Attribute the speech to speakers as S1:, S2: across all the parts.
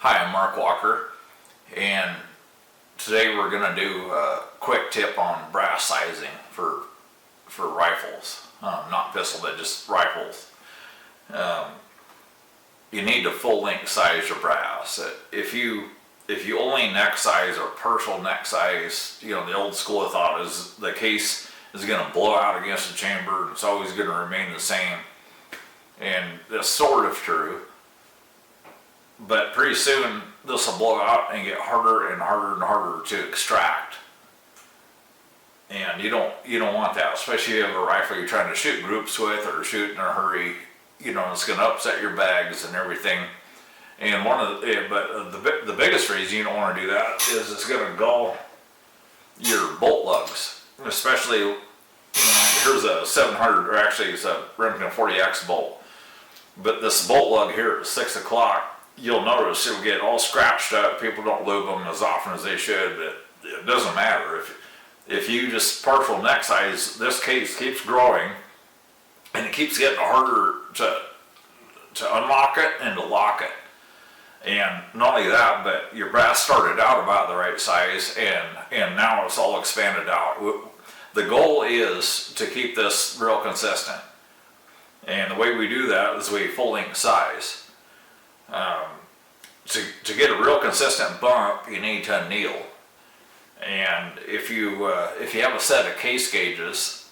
S1: Hi, I'm Mark Walker, and today we're going to do a quick tip on brass sizing for rifles. Not pistol, but just rifles. You need to full length size your brass. If you only neck size or partial neck size, the old school of thought is the case is going to blow out against the chamber and it's always going to remain the same. And that's sort of true. But pretty soon this will blow out and get harder and harder and harder to extract. And you don't want that, especially if you have a rifle you're trying to shoot groups with or shoot in a hurry. It's going to upset your bags and everything. And the biggest reason you don't want to do that is it's going to gull your bolt lugs, especially here's a 700, or actually it's a Remington 40X bolt. But this bolt lug here at 6 o'clock, you'll notice it'll get all scratched up. People don't lube them as often as they should, but it doesn't matter. If you just partial neck size, this case keeps growing and it keeps getting harder to unlock it and to lock it. And not only that, but your brass started out about the right size and now it's all expanded out. The goal is to keep this real consistent. And the way we do that is we full length size. To get a real consistent bump, you need to anneal. And if you have a set of case gauges,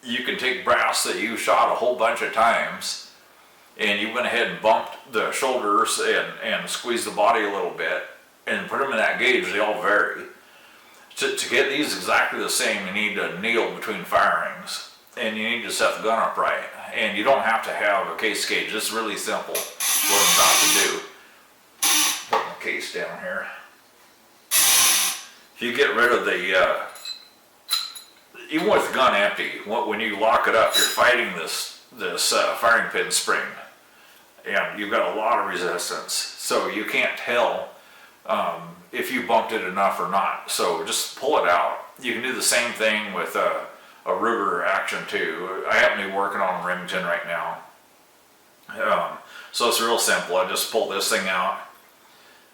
S1: you can take brass that you shot a whole bunch of times, and you went ahead and bumped the shoulders and squeezed the body a little bit, and put them in that gauge. They all vary. To get these exactly the same, you need to anneal between firings, and you need to set the gun up right. And you don't have to have a case gauge. It's really simple what I'm about to do. Put my case down here. If you get rid of even with the gun empty, when you lock it up, you're fighting this firing pin spring, and you've got a lot of resistance, so you can't tell if you bumped it enough or not. So just pull it out. You can do the same thing with a Ruger action too. I happen to be working on a Remington right now, so it's real simple. I just pull this thing out,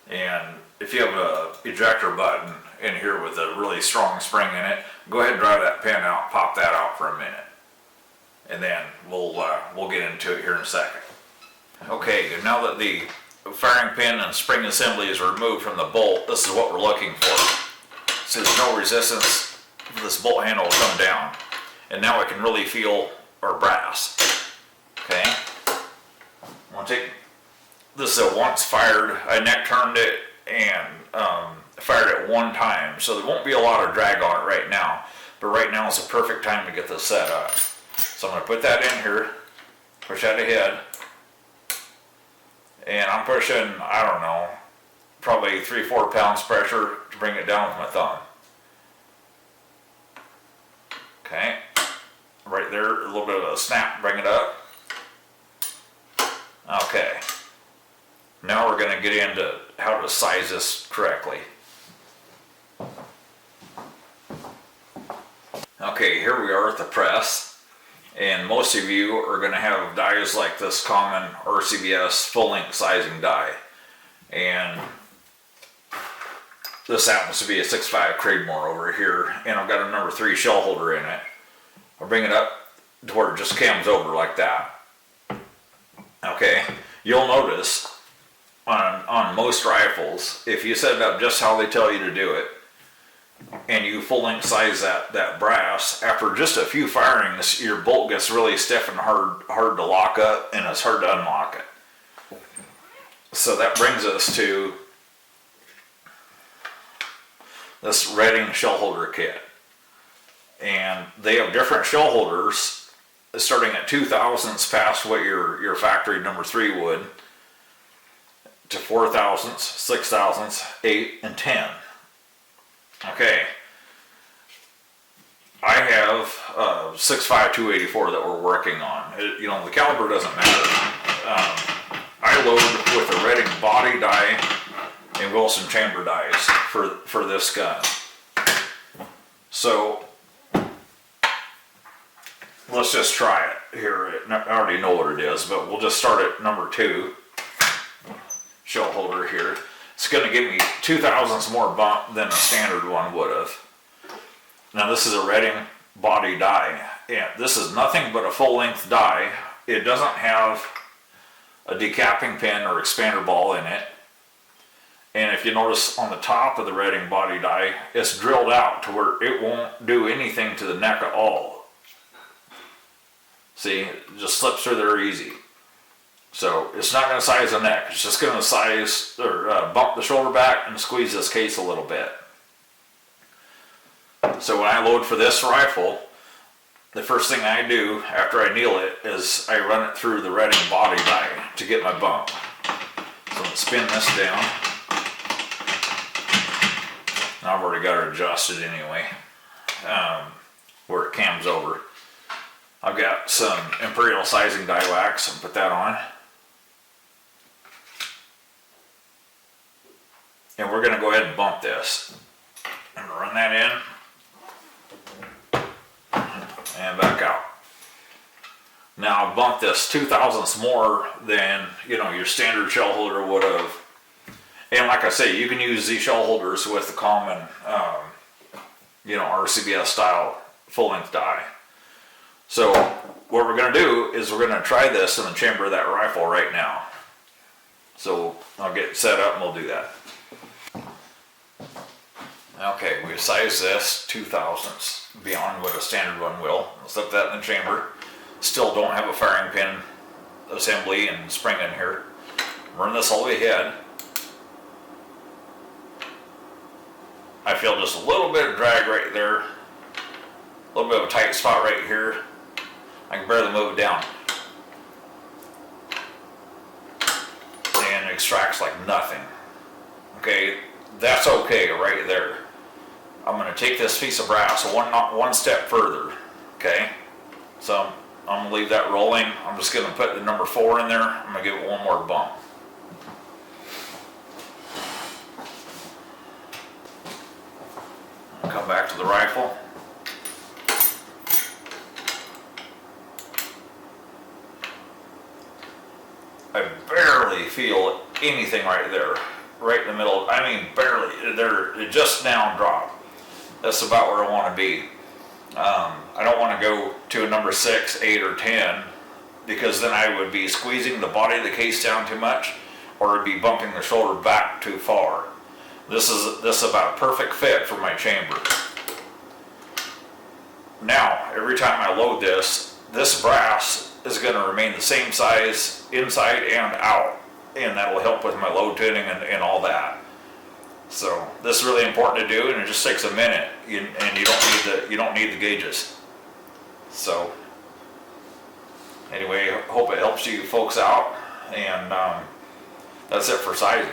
S1: and if you have a ejector button in here with a really strong spring in it, go ahead and drive that pin out, pop that out for a minute, and then we'll get into it here in a second. Okay, now that the firing pin and spring assembly is removed from the bolt, this is what we're looking for. So there's no resistance. This bolt handle will come down, and now I can really feel our brass. Okay, I'm gonna take this. Once fired, I neck turned it and fired it one time, so there won't be a lot of drag on it right now. But right now is the perfect time to get this set up. So I'm gonna put that in here, push that ahead, and I'm pushing, I don't know, probably 3-4 pounds pressure to bring it down with my thumb. Okay, right there, a little bit of a snap, bring it up. Okay, now we're going to get into how to size this correctly. Okay, here we are at the press, and most of you are going to have dies like this common RCBS full length sizing die, and this happens to be a 6.5 Creedmoor over here, and I've got a number 3 shell holder in it. I'll bring it up to where it just cams over like that. Okay, you'll notice on most rifles, if you set it up just how they tell you to do it, and you full length size that brass, after just a few firings, your bolt gets really stiff and hard to lock up, and it's hard to unlock it. So that brings us to this Redding shell holder kit, and they have different shell holders starting at 2 thousandths past what your factory number 3 would, to 4 thousandths, 6 thousandths, 8, and 10. Okay, I have 6.5 284 that we're working on. The caliber doesn't matter. I load with a Redding body die and Wilson chamber dies for this gun. So let's just try it here. I already know what it is, but we'll just start at number 2. shell holder here. It's going to give me 0.02 more bump than a standard one would have. Now this is a Redding body die. Yeah, this is nothing but a full length die. It doesn't have a decapping pin or expander ball in it. And if you notice on the top of the Redding body die, it's drilled out to where it won't do anything to the neck at all. See, it just slips through there easy. So it's not going to size the neck. It's just going to size or bump the shoulder back and squeeze this case a little bit. So when I load for this rifle, the first thing I do after I nail it is I run it through the Redding body die to get my bump. So I'm going to spin this down. I've already got it adjusted anyway, where it cams over. I've got some Imperial sizing die wax and put that on. And we're going to go ahead and bump this. I'm going to run that in and back out. Now I've bumped this 0.02 more than your standard shell holder would have. And like I say, you can use these shell holders with the common, RCBS style full length die. So what we're going to do is we're going to try this in the chamber of that rifle right now. So I'll get set up and we'll do that. Okay, we size this 0.02 beyond what a standard one will. We'll slip that in the chamber. Still don't have a firing pin assembly and spring in here. Run this all the way ahead. I feel just a little bit of drag right there. A little bit of a tight spot right here. I can barely move it down. And it extracts like nothing. Okay, that's okay right there. I'm going to take this piece of brass one step further. Okay, so I'm going to leave that rolling. I'm just going to put the number 4 in there. I'm going to give it one more bump. Come back to the rifle. I barely feel anything right there, right in the middle. I mean, barely. It just now dropped. That's about where I want to be. I don't want to go to a number 6, 8, or 10 because then I would be squeezing the body of the case down too much, or it'd be bumping the shoulder back too far. This is about a perfect fit for my chamber. Now, every time I load this brass is going to remain the same size inside and out, and that will help with my load tuning and all that. So this is really important to do, and it just takes a minute, and you don't need the gauges. So anyway, hope it helps you folks out, and that's it for sizing.